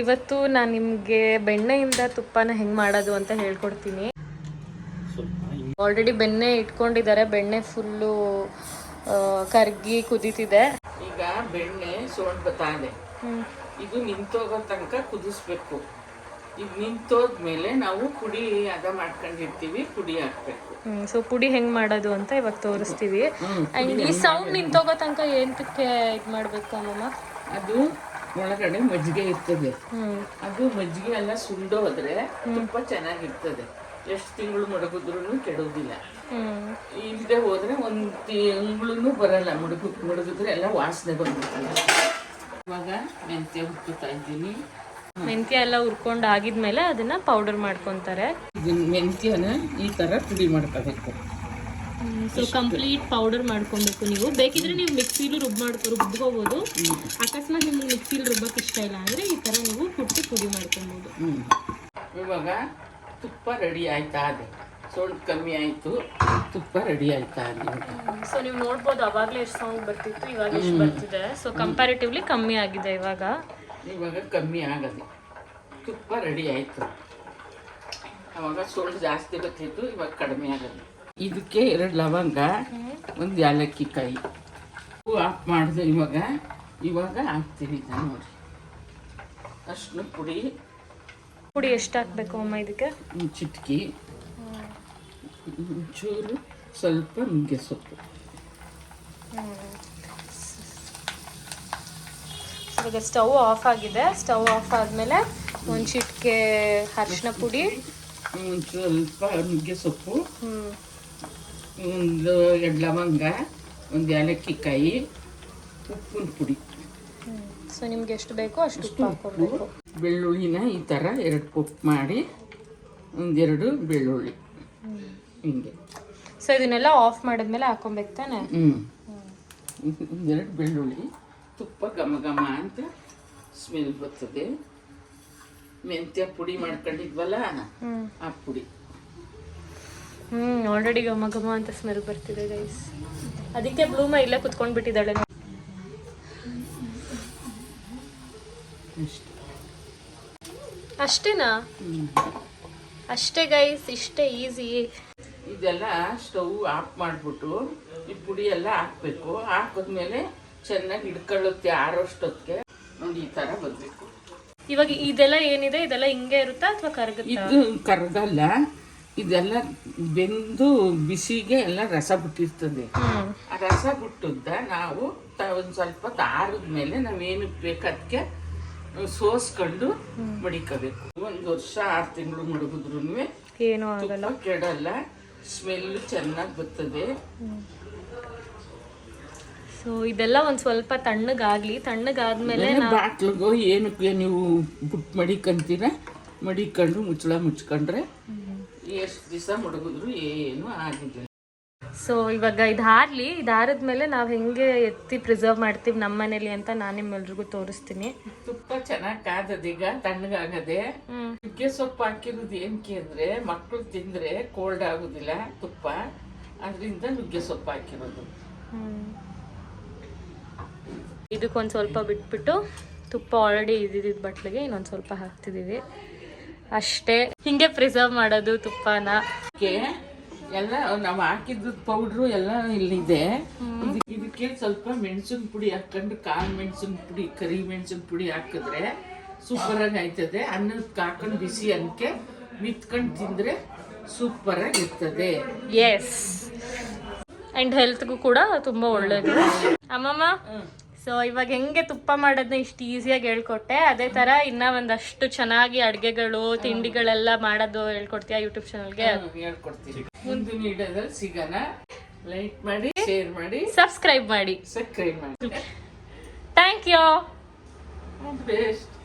ಇವತ್ತು ನಾನು ನಿಮಗೆ ಬೆಣ್ಣೆಯಿಂದ ತುಪ್ಪನ ಹೆಂಗೆ ಮಾಡೋದು ಅಂತ ಹೇಳ್ಕೊಡ್ತೀನಿ. ಆಲ್ರೆಡಿ ಬೆಣ್ಣೆ ಇಟ್ಕೊಂಡಿದ್ದಾರೆ, ಬೆಣ್ಣೆ ಫುಲ್ಲು ಕರ್ಗಿ ಕುದೀತಿದೆ. ಈಗ ಬೆಣ್ಣೆ ಸೋಂಡ್ ಬತ್ತಾದೆ, ಇದು ನಿಂತೋಗೋ ತನಕ ಕುದಿಸ್ಬೇಕು. ಈಗ ನಿಂತೋದ್ಮೇಲೆ ನಾವು ಪುಡಿ ಅದ ಮಾಡ್ಕೊಂಡಿರ್ತೀವಿ, ಪುಡಿ ಹಾಕ್ಬೇಕು. ಸೊ ಪುಡಿ ಹೆಂಗ್ ಮಾಡೋದು ಅಂತ ಇವಾಗ ತೋರಿಸ್ತೀವಿ. ಅಂಡ್ ಈ ಸೌಂಡ್ ನಿಂತೋಗೋ ತನಕ ಏನಕ್ಕೆ ಇದು ಮಾಡಬೇಕು ಅಮ್ಮಮ್ಮ? ಅದು ಒಳಗಡೆ ಮಜ್ಜಿಗೆ ಇರ್ತದೆ, ಅದು ಮಜ್ಜಿಗೆ ಎಲ್ಲ ಸುಂಡೋದ್ರೆ ತುಪ್ಪ ಚೆನ್ನಾಗಿರ್ತದೆ. ಎಷ್ಟು ತಿಂಗಳು ಮಡಗಿದ್ರು ಕೆಡೋದಿಲ್ಲ. ಇಲ್ಲದೆ ಹೋದ್ರೆ ಒಂದು ತಿಂಗಳು ಬರಲ್ಲ. ಮಡಗಿದ್ರೆ ಎಲ್ಲ ವಾಸನೆ ಬಂದ್ಬಿಡ್ತಲ್ಲ. ಇವಾಗ ಮೆಂತ್ಯ ಹುರ್ಕೊತಾ ಇದ್ದೀನಿ. ಮೆಂತ್ಯ ಎಲ್ಲ ಹುರ್ಕೊಂಡು ಆಗಿದ್ಮೇಲೆ ಅದನ್ನ ಪೌಡರ್ ಮಾಡ್ಕೊತಾರೆ. ಇದನ್ನ ಮೆಂತ್ಯನ ಈ ತರ ಪುಡಿ ಮಾಡ್ಕೋಬೇಕು. ಸೊ ಕಂಪ್ಲೀಟ್ ಪೌಡರ್ ಮಾಡ್ಕೊಬೇಕು. ನೀವು ಬೇಕಿದ್ರೆ ನೀವು ಮಿಕ್ಸಿಲಿ ರುಬ್ಕೋಬಹುದು. ಅಕಸ್ಮಾತ್ ನಿಮ್ಗೆ ಮಿಕ್ಸಿಲಿ ರುಬ್ಬಕ್ಕೆ ಇಷ್ಟ ಇಲ್ಲ ಅಂದ್ರೆ ಈ ತರ ನೀವು ಕುಟ್ಟಿ ಪುಡಿ ಮಾಡ್ಕೊಬಹುದು. ಇವಾಗ ತುಪ್ಪ ರೆಡಿ ಆಯ್ತಾ ಇದೆ. ಸೌಂಡ್ ಕಮ್ಮಿ ಆಯ್ತು, ತುಪ್ಪ ರೆಡಿ ಆಯ್ತಾ ಇದೆ. ಸೊ ನೀವು ನೋಡ್ಬೋದು ಅವಾಗಲೇ ಎಷ್ಟು ಸೌಂಡ್ ಬರ್ತಿತ್ತು, ಇವಾಗ ಎಷ್ಟು ಬರ್ತಿದೆ. ಸೊ ಕಂಪ್ಯಾರಿಟಿವ್ಲಿ ಕಮ್ಮಿ ಆಗಿದೆ ಇವಾಗ ಕಮ್ಮಿ ಆಗದೆ. ತುಪ್ಪ ರೆಡಿ ಆಯ್ತು. ಅವಾಗ ಸೌಂಡ್ ಜಾಸ್ತಿ ಬರ್ತಿತ್ತು, ಇವಾಗ ಕಡಿಮೆ ಆಗದೆ. ಇದಕ್ಕೆ 2 ಲವಂಗ, 1 ಏಲಕ್ಕಿ ಕಾಯಿ ಆಫ್ ಮಾಡಿದೆ. ಇವಾಗ ಹಾಕ್ತೀವಿ ನೋಡಿ. ಅಷ್ಟು ಪುಡಿ ಎಷ್ಟು ಹಾಕ್ಬೇಕು ಅಮ್ಮ ಇದಕ್ಕೆ? ಚಿಟಕಿ, ಚೂರು ಸ್ವಲ್ಪ ನುಗ್ಗೆ ಸೊಪ್ಪು. ಇವಾಗ ಸ್ಟವ್ ಆಫ್ ಆಗಿದೆ. ಸ್ಟವ್ ಆಫ್ ಆದಮೇಲೆ 1 ಚಿಟಿಕೆ ಅರಿಶಿನ ಪುಡಿ, ಸ್ವಲ್ಪ ನುಗ್ಗೆ ಸೊಪ್ಪು, 2 ಲವಂಗ, 1 ಏಲಕ್ಕಿ ಕಾಯಿ, ಉಪ್ಪಿನ ಪುಡಿ. ಸೊ ನಿಮ್ಗೆ ಎಷ್ಟು ಬೇಕೋ ಅಷ್ಟು ಉಪ್ಪು ಹಾಕೋಬೇಕು. ಬೆಳ್ಳುಳ್ಳಿನ ಈ ಥರ 2 ಪುಟ್ ಮಾಡಿ 1-2 ಬೆಳ್ಳುಳ್ಳಿ ಹಿಂಗೆ. ಸೊ ಇದನ್ನೆಲ್ಲ ಆಫ್ ಮಾಡಿದ್ಮೇಲೆ ಹಾಕೊಬೇಕು ತಾನೆ? 2 ಬೆಳ್ಳುಳ್ಳಿ. ತುಪ್ಪ ಘಮ ಘಮ ಅಂತ ಸ್ಮೆಲ್ ಬರ್ತದೆ. ಮೆಂತ್ಯ ಪುಡಿ ಮಾಡ್ಕೊಂಡಿದ್ವಲ್ಲ ಆ ಪುಡಿ. ಆಲ್ರೆಡಿ ಘಮ ಘಮ ಅಂತ ಸ್ಮೆಲ್ ಬರ್ತಿದೆ ಗೈಸ್. ಅದಕ್ಕೆ ಬ್ಲೂಮ ಇಲ್ಲೇ ಕುತ್ಕೊಂಡು ಬಿಟ್ಟಿದ್ದಾಳೆ. ಅಷ್ಟೇನಾ? ಅಷ್ಟೇ ಗೈಸ್, ಇಷ್ಟೇ ಈಸಿ. ಇದೆಲ್ಲ ಸ್ಟವ್ ಆಫ್ ಮಾಡಿಬಿಟ್ಟು ಈ ಪುಡಿ ಎಲ್ಲ ಹಾಕ್ಬೇಕು. ಹಾಕಿದ್ಮೇಲೆ ಚೆನ್ನಾಗಿ ಹಿಡ್ಕೊಳ್ಳುತ್ತೆ. ಆರೋಷ್ಟೊತ್ತಿಗೆ ನೋಡಿ ಈ ಥರ ಬರಬೇಕು. ಇವಾಗ ಇದೆಲ್ಲ ಏನಿದೆ ಇದೆಲ್ಲ ಹಿಂಗೆ ಇರುತ್ತಾ ಅಥವಾ ಕರಗುತ್ತೆ? ಇದು ಕರಗಲ್ಲ. ಇದೆಲ್ಲ ಬೆಂದು ಬಿಸಿಗೆ ಎಲ್ಲ ರಸ ಬಿಟ್ಟಿರ್ತದೆ. ಆ ರಸ ಬಿಟ್ಟುದ್ದ ನಾವು ಒಂದು ಸ್ವಲ್ಪ ಆರಿದ್ಮೇಲೆ ನಾವೇನಕ್ಕೆ ಬೇಕು ಅದಕ್ಕೆ ಸೋಸ್ಕೊಂಡು ಮಡಿಕೋಬೇಕು. 1 ವರ್ಷ 6 ತಿಂಗಳು ಮಡಗಿದ್ರು ಏನೂ ಆಗಲ್ಲ, ಕೆಡಲ್ಲ. ಸ್ಮೆಲ್ ಚೆನ್ನಾಗಿ ಬರ್ತದೆ. ಸೊ ಇದೆಲ್ಲ ಒಂದು ಸ್ವಲ್ಪ ತಣ್ಣಗಾಗ್ಲಿ. ತಣ್ಣಗಾದ್ಮೇಲೆ ಬಾಟ್ಲಿಗೋ ಏನಕ್ಕೆ ನೀವು ಬುಟ್ ಮಡಿಕಂತೀರ, ಮಡಿಕೊಂಡು ಮುಚ್ಕೊಂಡ್ರೆ ಎಷ್ಟು ದಿವಸ ಮಡಗಿದ್ರು ಏನು ಆಗಿಲ್ಲ. ಸೊ ಇವಾಗ ಇದಾರದ್ಮೇಲೆ ನಾವು ಹೆಂಗೆ ಎತ್ತಿ ಪ್ರಿಸರ್ವ್ ಮಾಡ್ತೀವಿ ನಮ್ಮ ಮನೇಲಿ ಅಂತ ನಾನು ನಿಮ್ಮೆಲ್ರಿಗೂ ತೋರಿಸ್ತೀನಿ. ತುಪ್ಪ ಚೆನ್ನಾಗಿ ಕಾದದೀಗ ತಣ್ಣಗಾಗದೆ. ನುಗ್ಗೆ ಸೊಪ್ಪು ಹಾಕಿರೋದು ಏನಕ್ಕೆ ಅಂದ್ರೆ ಮಕ್ಕಳು ತಿಂದ್ರೆ ಕೋಲ್ಡ್ ಆಗುದಿಲ್ಲ ತುಪ್ಪ, ಅದರಿಂದ ನುಗ್ಗೆ ಸೊಪ್ಪು ಹಾಕಿರೋದು. ಇದಕ್ಕೊಂದು ಸ್ವಲ್ಪ ಬಿಟ್ಬಿಟ್ಟು ತುಪ್ಪ ಆಲ್ರೆಡಿ ಇದ್ದಿದ್ದ ಬಟ್ಲಿಗೆ ಇನ್ನೊಂದು ಸ್ವಲ್ಪ ಹಾಕ್ತಿದೀವಿ ಅಷ್ಟೇ. ಹಿಂಗೆ ಪ್ರಿಸರ್ವ್ ಮಾಡೋದು ತುಪ್ಪನ. ಎಲ್ಲ ನಾವು ಹಾಕಿದ್ದು ಪೌಡ್ರು ಎಲ್ಲ ಇಲ್ಲಿದೆ. ಇದಕ್ಕೆ ಸ್ವಲ್ಪ ಮೆಣಸಿನ ಪುಡಿ ಹಾಕೊಂಡು, ಕಾಳು ಮೆಣಸಿನ ಪುಡಿ, ಕರಿ ಮೆಣಸಿನ ಪುಡಿ ಹಾಕಿದ್ರೆ ಸೂಪರ್ ಆಗಿ ಆಯ್ತದೆ. ಅನ್ನಕ್ಕೆ ಹಾಕೊಂಡು ಬಿಸಿ ಅನ್ನಕ್ಕೆ ಮಿತ್ಕೊಂಡು ತಿಂದ್ರೆ ಸೂಪರ್ ಆಗಿರ್ತದೆ. ಎಸ್, ಅಂಡ್ ಹೆಲ್ತ್ಗೂ ಕೂಡ ತುಂಬಾ ಒಳ್ಳೇದು ಅಮ್ಮಮ್ಮ. ಸೊ ಇವಾಗ ಹೆಂಗೆ ತುಪ್ಪ ಮಾಡೋದನ್ನ ಇಷ್ಟು ಈಸಿಯಾಗಿ ಹೇಳ್ಕೊಟ್ಟೆ, ಅದೇ ತರ ಇನ್ನ ಒಂದಷ್ಟು ಚೆನ್ನಾಗಿ ಅಡುಗೆಗಳು ತಿಂಡಿಗಳೆಲ್ಲ ಮಾಡೋದು ಹೇಳ್ಕೊಡ್ತೀಯಾ ಯೂಟ್ಯೂಬ್ ಚಾನಲ್ಗೆ? ಹೇಳ್ಕೊಡ್ತೀನಿ. ಮುಂದಿನ ವಿಡಿಯೋದಲ್ಲಿ ಸಿಗೋಣ. ಲೈಕ್ ಮಾಡಿ, ಶೇರ್ ಮಾಡಿ, ಸಬ್ಸ್ಕ್ರೈಬ್ ಮಾಡಿ. Thank you. ಬೆಸ್ಟ್.